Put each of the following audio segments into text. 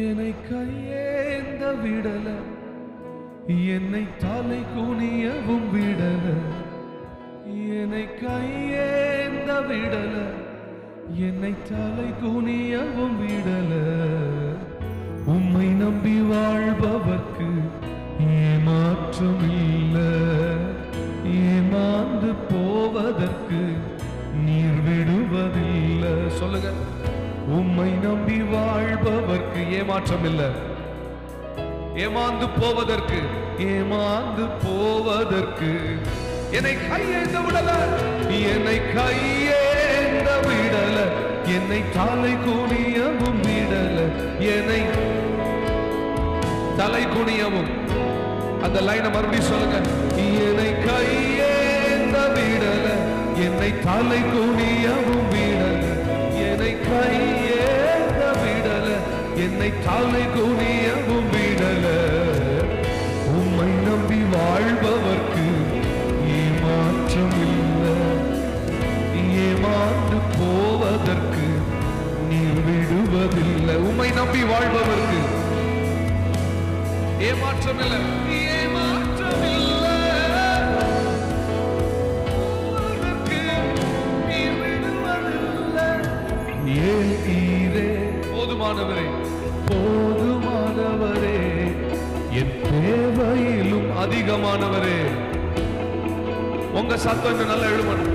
என்னை கையேந்த விடல, என்னை தலை குனியவும் விடல, என்னை கையேந்த விடல, என்னை தலை குனியவும் விடல. உம்மை நம்பி வாழ்பவர்க்கு ஏமாற்றம் இல்லை, ஏமாந்து போவதற்கு நீர் விடுவதில்லை. சொல்லுங்க, உம்மை நம்பி வாழ்பவர்க்கு ஏமாற்றம் இல்லை, ஏமாந்து போவதற்கு, ஏமாந்து போவதற்கு. என்னை கையேந்த விடல, என்னை கையேந்த விடல, என்னை தலை குனியவும் விடல, என்னை தலை குனியவும். அந்த லைனை மறுபடியும் சொல்லுங்க. என்னை கையேந்த விடல, என்னை தலை குனியவும் விடல, என்னை கையேந்த விடல, என்னை தலை குனியவும் விடல. உம்மை நம்பி வாழ்பவர்க்கு ஏமாற்றம் இல்லை, ஏமாந்து போவதற்கு நீர் விடுவதில்லை. உம்மை நம்பி வாழ்பவர்க்கு ஏமாற்றம் இல்லை, ஏமாற்றம் இல்லை, நீர் விடுவதில்லை. ஏறே போதுமானவரே, போதுமானவரே, என் தேவையிலும் அதிகமானவரே. உங்க சத்தம் நல்ல எழுமணும்.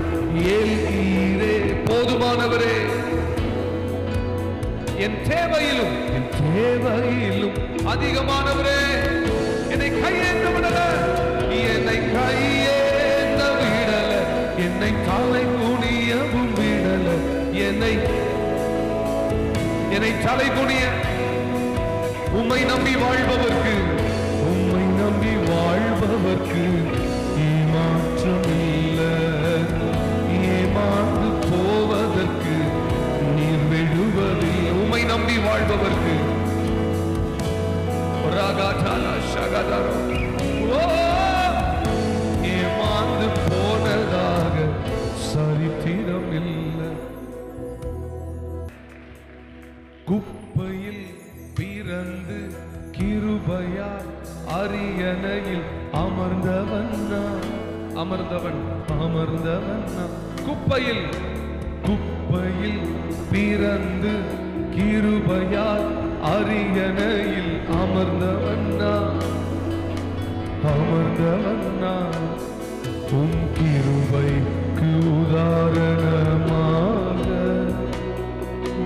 ஏறே போதுமானவரே, என் தேவையிலும், என் தேவையிலும் அதிகமானவரே. என்னை கையேந்த விடல, என்னை கையேந்த விடல, என்னை தலை குனியவும் விடல, என்னை தலை குனிய. உம்மை நம்பி வாழ்பவர்க்கு, உம்மை நம்பி வாழ்பவர்க்கு ஏமாற்றம் இல்லை, ஏமாந்து போவதற்கு நீர் விடுவதில்லை. உம்மை நம்பி வாழ்பவர்க்கு ஏமாந்து போனதாக சரித்திரம் இல்லை. குப்பையில் பிறந்து கிருபையால் அரியணையில் அமர்ந்தவன் நான், அமர்ந்தவன், அமர்ந்தவன் நான். குப்பையில், குப்பையில் பிறந்து கிருபையால் அரியணையில் அமர்ந்தவன் நான், அமர்ந்தவன் நான். உம் கிருபைக்கு உதாரணமாக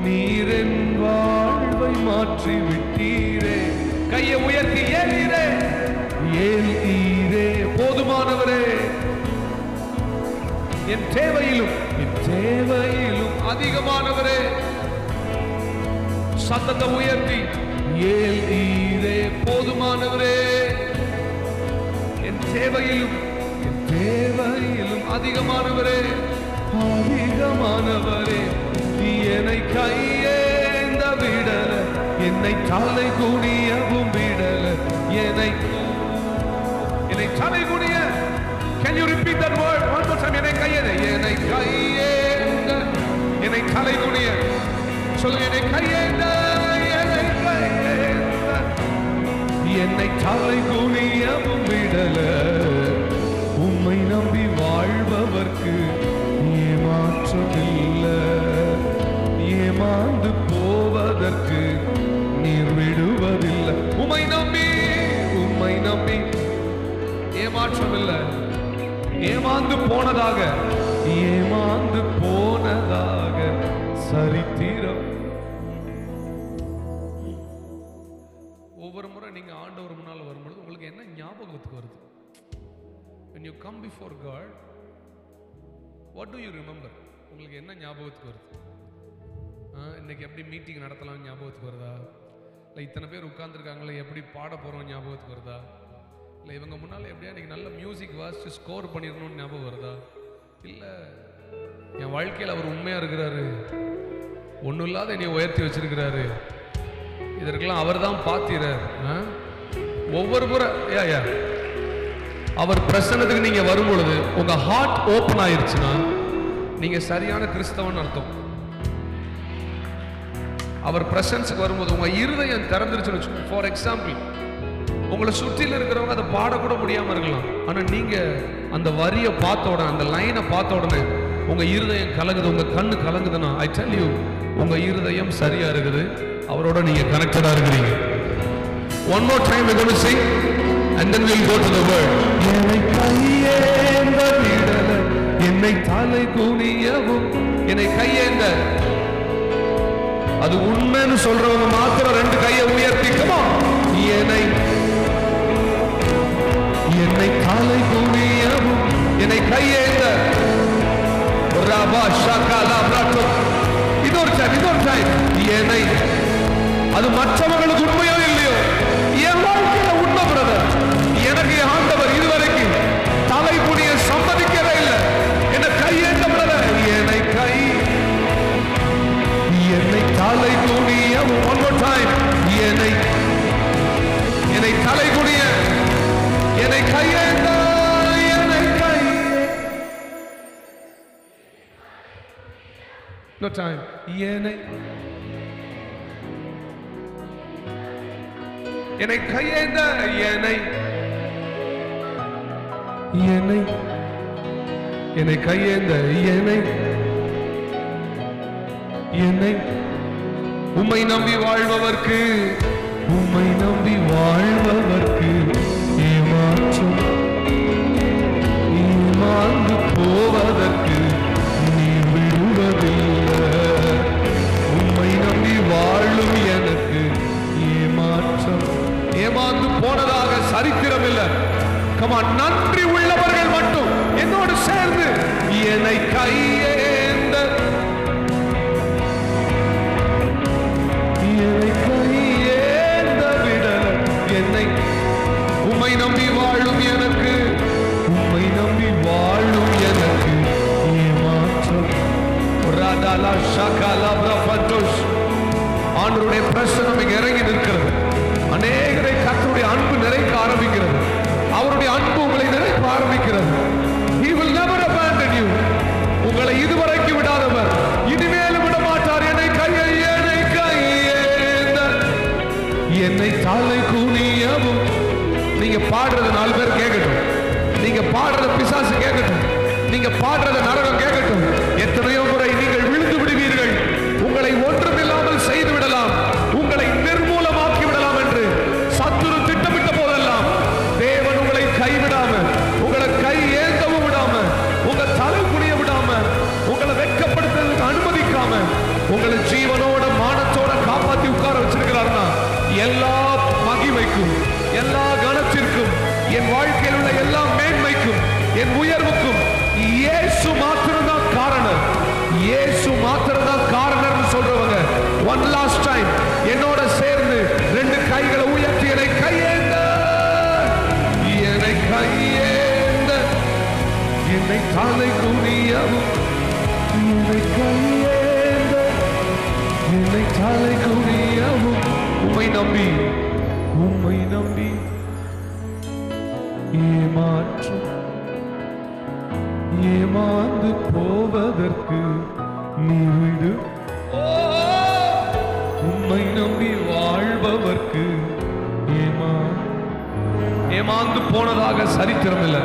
நீரென் வாழ்வை மாற்றி விட்டீரே. கையை உயர்த்தி ஏறீரே, ஏறீரே போதுமானவரே. என் தேவையிலும், என் தேவையிலும் அதிகமானவரே. சத்தத்தை உயர்த்தி ஏறீரே போதுமானவரே. என் தேவையிலும், என் தேவையிலும் அதிகமானவரே, அதிகமானவரே. என்னை கையேந்த விடல, என்னை தலை குனியவும் விடல, என்னை தலை குனிய. Can you repeat that word one more time? என்னை கையேந்த, என்னை கையேந்த, என்னை தலை குனிய. சொல்லுங்க, என்னை கையேந்த, என்னை கையேந்த, என்னை தலை குனியவும் விடல. உம்மை நம்பி வாழ்பவர்க்கு ஏமாற்றம் இல்லை, ஏமாந்து போவதற்கு நீர் விடுவதில்லை. உம்மை நம்பி, உம்மை நம்பி ஏமாற்றம் இல்லை, ஏமாந்து போனதாக, ஏமாந்து போனதாக சரித்திரம். ஒவ்வொரு முறை நீங்க ஆண்டவர் முன்னால் வரும்பொழுது உங்களுக்கு என்ன ஞாபகத்துக்கு வருது? When you come before God, what do you remember? உங்களுக்கு என்ன ஞாபகத்துக்கு வருது? இன்னைக்கு எப்படி மீட்டிங் நடத்தலாம் ஞாபகத்துக்கு வருதா? இல்லை இத்தனை பேர் உட்கார்ந்துருக்காங்களே எப்படி பாட போகிறோம் ஞாபகத்துக்கு வருதா? இல்லை இவங்க முன்னால் எப்படியா இன்றைக்கி நல்ல மியூசிக் வாசித்து ஸ்கோர் பண்ணிடணும்னு ஞாபகம் வருதா? இல்லை என் வாழ்க்கையில் அவர் உண்மையாக இருக்கிறாரு, ஒன்றும் இல்லாத என்னை உயர்த்தி வச்சிருக்கிறாரு, இதற்கெல்லாம் அவர் தான் பாத்திரார். ஒவ்வொரு முறை அவர் பிரசன்னத்துக்கு நீங்க வரும் பொழுது உங்க ஹார்ட் ஓபன் ஆயிருச்சுன்னா நீங்க சரியான கிறிஸ்தவன் அர்த்தம். அவர் பிரசன்ஸுக்கு வரும்போது உங்க இருதயம் திறந்துருச்சுன்னு, ஃபார் எக்ஸாம்பிள் உங்களை சுற்றில இருக்கிறவங்க அதை பாடக்கூட முடியாம இருக்கலாம், ஆனா நீங்க அந்த வரியை பார்த்த உடனே, அந்த லைனை பார்த்த உடனே உங்க இருதயம் கலங்குது, உங்க கண்ணு கலங்குதுன்னா ஐ டெல் யூ உங்க இருதயம் சரியா இருக்குது, அவரோட நீங்க கனெக்டடா இருக்கிறீங்க. One more time we're going to sing and then we'll go to the word. என்னை கையேந்த விடல, என்னை தலை குனியவும், என்னை கையேந்த, அது உண்மைன்னு சொல்றவங்க மாத்திரம் ரெண்டு கையை உயர்த்தி come on. என்னை தலை குனியவும், என்னை கையேந்த, ரபா ஷகலா பிரட்டு, இது ஒரு டைம். என்னை, அது மற்றவங்களுக்கு உண்மையோ இல்லையோ, என் வாழ்க்கையில உண்மை பிரதர். எனக்கு ஆண்டவர் இதுவரைக்கும் தலை குனிய சம்மதிக்கவே இல்லை. என்ன கையேந்த பிரதர், என்னை தலை குனிய, one more time, என்னை தலை குனிய, என்னை கையேந்த, no time, என்னை கையேந்த, என்னை கையேந்த, என்னை உம்மை நம்பி வாழ்பவர்க்கு, உம்மை நம்பி வாழ்பவர்க்கு ஏமாற்றம், ஏமாந்து போவதற்கு நீ விடுவதில்லை. உம்மை நம்பி வாழும் எனக்கு ஏமாற்றம், ஏமாந்து போனதாக சரித்திரம் இல்லை. கமா, நன்றி உள்ளவர்கள் மட்டும் என்னோடு சேர்ந்து என்னை கையேந்த, என்னை உம்மை நம்பி வாழும் எனக்கு, உம்மை நம்பி வாழும் எனக்கு ஏமாற்றம். ஆண்டவருடைய பிரசன்னம் இங்கே இறங்கி நிற்கிறது. அநேகரை கர்த்தருடைய அன்பு நிறைக்க ஆரம்பிக்கிறது. அவருடைய அன்பு உங்களை நிறைக்க ஆரம்பிக்கிறது. He will never abandon you. உங்களை இதுவரைக்கும் விடாதவர் இனிமேலும் விட மாட்டார். என்னை கையேந்த, என்னை தலை குனியவும். நீங்க பாடுறது 4 பேர் கேட்கட்டும், நீங்க பாடுறத பிசாசு கேட்கட்டும், நீங்க பாடுறத நரகம் கேட்கட்டும். எத்தனையோ முறை நீங்கள் விழுந்து விடுவீர்கள், உங்களை ஒன்றுமில்லாமல் செய்து விடலாம், உங்களை நிர்மூலமாக்கி விடலாம் என்று சத்துரு திட்டமிட்ட போதெல்லாம் தேவன் உங்களை கைவிடாம, உங்களை கை ஏந்தவும் விடாம, உங்க தலை குனிய விடாம, உங்களை வெட்கப்படுத்துறதுக்கு அனுமதிக்காம, உங்களை ஜீவனோட மானத்தோட காப்பாத்தி உட்கார வச்சிருக்கிறார்னா எல்லா மகிமைக்கும், எல்லா கனத்திற்கும், என் வாழ்க்கையில் உள்ள எல்லா மேன்மைக்கும், என் உயர்வுக்கும் இயேசு மாத்திரம்தான் காரணம். இயேசு மாத்திரம்தான் காரணம்னு சொல்றவங்க one last time என்னோட சேர்ந்து 2 கைகளை உயர்த்தி என்னை கையேந்த, என்னை கையேந்த, என்னை தலை குனியவும், என்னை கையேந்த, என்னை தலை குனியவும். உம்மை நம்பி, உம்மை நம்பி ஏமாற்றம், ஏமாந்து போவதற்கு நீ விடு. உம்மை நம்பி வாழ்பவர்க்கு ஏமாந்து போனதாக சரித்திரம் இல்லை.